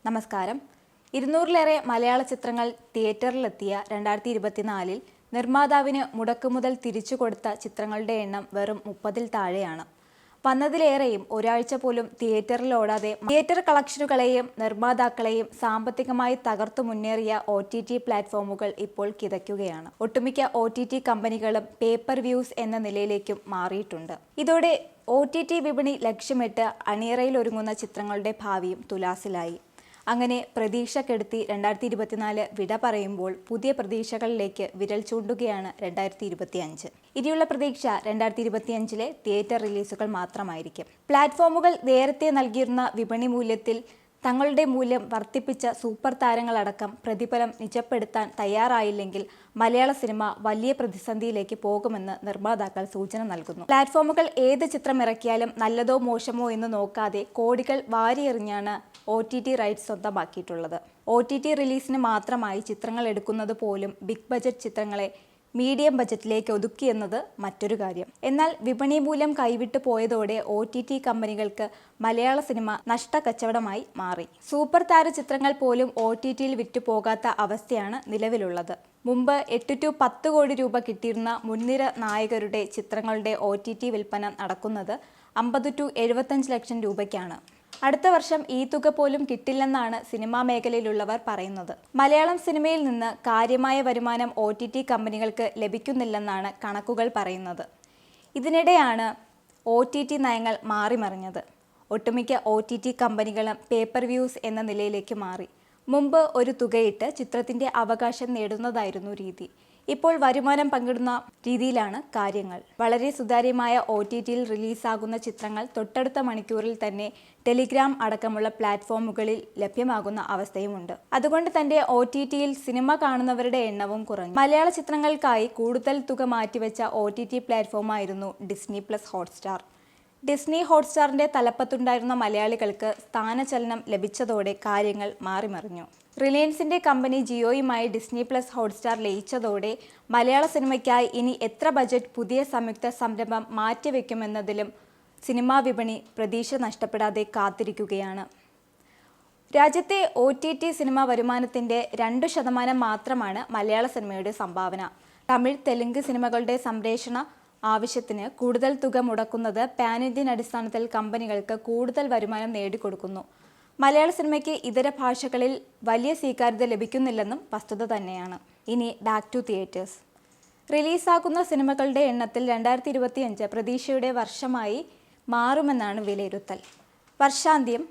നമസ്കാരം. 200-ലേറെ മലയാള ചിത്രങ്ങൾ തിയേറ്ററിലെത്തിയ 2024-ൽ നിർമ്മാതാവിന് മുടക്കുമുതൽ തിരിച്ചു കൊടുത്ത ചിത്രങ്ങളുടെ എണ്ണം വെറും 30-ൽ താഴെയാണ്. വന്നതിലേറെയും ഒരാഴ്ച പോലും തിയേറ്ററിൽ ഓടാതെ തിയേറ്റർ കളക്ഷനുകളെയും നിർമ്മാതാക്കളെയും സാമ്പത്തികമായി തകർത്തു മുന്നേറിയ OTT പ്ലാറ്റ്ഫോമുകൾ ഇപ്പോൾ കിതയ്ക്കുകയാണ്. ഒട്ടുമിക്ക OTT കമ്പനികളും പേപ്പർ വ്യൂസ് എന്ന നിലയിലേക്കും മാറിയിട്ടുണ്ട്. ഇതോടെ OTT വിപണി ലക്ഷ്യമിട്ട് അണിയറയിലൊരുങ്ങുന്ന ചിത്രങ്ങളുടെ ഭാവിയും തുലാസിലായി. അങ്ങനെ പ്രതീക്ഷ കെടുത്തി 2024 വിട പറയുമ്പോൾ പുതിയ പ്രതീക്ഷകളിലേക്ക് വിരൽ ചൂണ്ടുകയാണ് 2025. ഇനിയുള്ള പ്രതീക്ഷ 2025-ലെ തിയേറ്റർ റിലീസുകൾ മാത്രമായിരിക്കും. പ്ലാറ്റ്ഫോമുകൾ നേരത്തെ നൽകിയിരുന്ന വിപണി മൂല്യത്തിൽ തങ്ങളുടെ മൂല്യം വർദ്ധിപ്പിച്ച സൂപ്പർ താരങ്ങളടക്കം പ്രതിഫലം നിജപ്പെടുത്താൻ തയ്യാറായില്ലെങ്കിൽ മലയാള സിനിമ വലിയ പ്രതിസന്ധിയിലേക്ക് പോകുമെന്ന് നിർമ്മാതാക്കൾ സൂചന നൽകുന്നു. പ്ലാറ്റ്ഫോമുകൾ ഏത് ചിത്രം ഇറക്കിയാലും നല്ലതോ മോശമോ എന്ന് നോക്കാതെ കോടികൾ വാരിയെറിഞ്ഞാണ് OTT റൈറ്റ്സ് സ്വന്തമാക്കിയിട്ടുള്ളത്. OTT റിലീസിന് മാത്രമായി ചിത്രങ്ങൾ എടുക്കുന്നത് പോലും ബിഗ് ബജറ്റ് ചിത്രങ്ങളെ മീഡിയം ബജറ്റിലേക്ക് ഒതുക്കിയെന്നത് മറ്റൊരു കാര്യം. എന്നാൽ വിപണി മൂല്യം കൈവിട്ടു പോയതോടെ OTT കമ്പനികൾക്ക് മലയാള സിനിമ നഷ്ടക്കച്ചവടമായി മാറി. സൂപ്പർ താര ചിത്രങ്ങൾ പോലും OTTയിൽ വിറ്റുപോകാത്ത അവസ്ഥയാണ് നിലവിലുള്ളത്. മുമ്പ് 8 to 10 കോടി രൂപ കിട്ടിയിരുന്ന മുൻനിര നായകരുടെ ചിത്രങ്ങളുടെ OTT വിൽപ്പന നടക്കുന്നത് 50 to 75 ലക്ഷം രൂപയ്ക്കാണ്. അടുത്ത വർഷം ഈ തുക പോലും കിട്ടില്ലെന്നാണ് സിനിമാ മേഖലയിലുള്ളവർ പറയുന്നത്. മലയാളം സിനിമയിൽ നിന്ന് കാര്യമായ വരുമാനം OTT കമ്പനികൾക്ക് ലഭിക്കുന്നില്ലെന്നാണ് കണക്കുകൾ പറയുന്നത്. ഇതിനിടെയാണ് OTT നയങ്ങൾ മാറിമറിഞ്ഞത്. ഒട്ടുമിക്ക OTT കമ്പനികളും പേപ്പർ വ്യൂസ് എന്ന നിലയിലേക്ക് മാറി. മുമ്പ് ഒരു തുകയിട്ട് ചിത്രത്തിൻ്റെ അവകാശം നേടുന്നതായിരുന്നു രീതി. ഇപ്പോൾ വരുമാനം പങ്കിടുന്ന രീതിയിലാണ് കാര്യങ്ങൾ. വളരെ സുതാര്യമായ OTTയിൽ റിലീസാകുന്ന ചിത്രങ്ങൾ തൊട്ടടുത്ത മണിക്കൂറിൽ തന്നെ ടെലിഗ്രാം അടക്കമുള്ള പ്ലാറ്റ്ഫോമുകളിൽ ലഭ്യമാകുന്ന അവസ്ഥയുമുണ്ട്. അതുകൊണ്ട് തന്നെ OTTയിൽ സിനിമ കാണുന്നവരുടെ എണ്ണവും കുറഞ്ഞു. മലയാള ചിത്രങ്ങൾക്കായി കൂടുതൽ തുക മാറ്റിവെച്ച OTT പ്ലാറ്റ്ഫോമായിരുന്നു Disney+ ഹോട്ട്സ്റ്റാർ. Disney ഹോട്ട്സ്റ്റാറിൻ്റെ തലപ്പത്തുണ്ടായിരുന്ന മലയാളികൾക്ക് സ്ഥാനചലനം ലഭിച്ചതോടെ കാര്യങ്ങൾ മാറിമറിഞ്ഞു. റിലയൻസിൻ്റെ കമ്പനി ജിയോയുമായി Disney+ ഹോട്ട്സ്റ്റാർ ലയിച്ചതോടെ മലയാള സിനിമയ്ക്കായി ഇനി എത്ര ബജറ്റ് പുതിയ സംയുക്ത സംരംഭം മാറ്റിവെക്കുമെന്നതിലും സിനിമാ വിപണി പ്രതീക്ഷ നഷ്ടപ്പെടാതെ കാത്തിരിക്കുകയാണ്. രാജ്യത്തെ OTT സിനിമാ വരുമാനത്തിൻ്റെ 2% മാത്രമാണ് മലയാള സിനിമയുടെ സംഭാവന. തമിഴ്, തെലുങ്ക് സിനിമകളുടെ സംപ്രേഷണ ആവശ്യത്തിന് കൂടുതൽ തുക മുടക്കുന്നത് പാൻ ഇന്ത്യൻ അടിസ്ഥാനത്തിൽ കമ്പനികൾക്ക് കൂടുതൽ വരുമാനം നേടിക്കൊടുക്കുന്നു. മലയാള സിനിമയ്ക്ക് ഇതര ഭാഷകളിൽ വലിയ സ്വീകാര്യത ലഭിക്കുന്നില്ലെന്നും വസ്തുത തന്നെയാണ്. ഇനി ബാക്ക് ടു തിയേറ്റേഴ്സ്. റിലീസാകുന്ന സിനിമകളുടെ എണ്ണത്തിൽ 2025 പ്രതീക്ഷയുടെ വർഷമായി മാറുമെന്നാണ് വിലയിരുത്തൽ. വർഷാന്ത്യം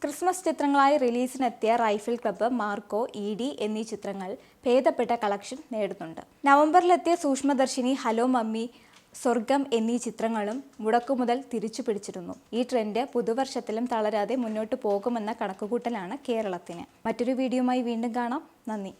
ക്രിസ്മസ് ചിത്രങ്ങളായി റിലീസിനെത്തിയ റൈഫിൾ ക്ലബ്ബ്, മാർക്കോ, ED എന്നീ ചിത്രങ്ങൾ ഭേദപ്പെട്ട കളക്ഷൻ നേടുന്നുണ്ട്. നവംബറിലെത്തിയ സൂക്ഷ്മദർശിനി, ഹലോ മമ്മി, സ്വർഗം എന്നീ ചിത്രങ്ങളും മുടക്കുമുതൽ തിരിച്ചു പിടിച്ചിരുന്നു. ഈ ട്രെൻഡ് പുതുവർഷത്തിലും തളരാതെ മുന്നോട്ട് പോകുമെന്ന കണക്കുകൂട്ടലാണ് കേരളത്തിന്. മറ്റൊരു വീഡിയോയുമായി വീണ്ടും കാണാം. നന്ദി.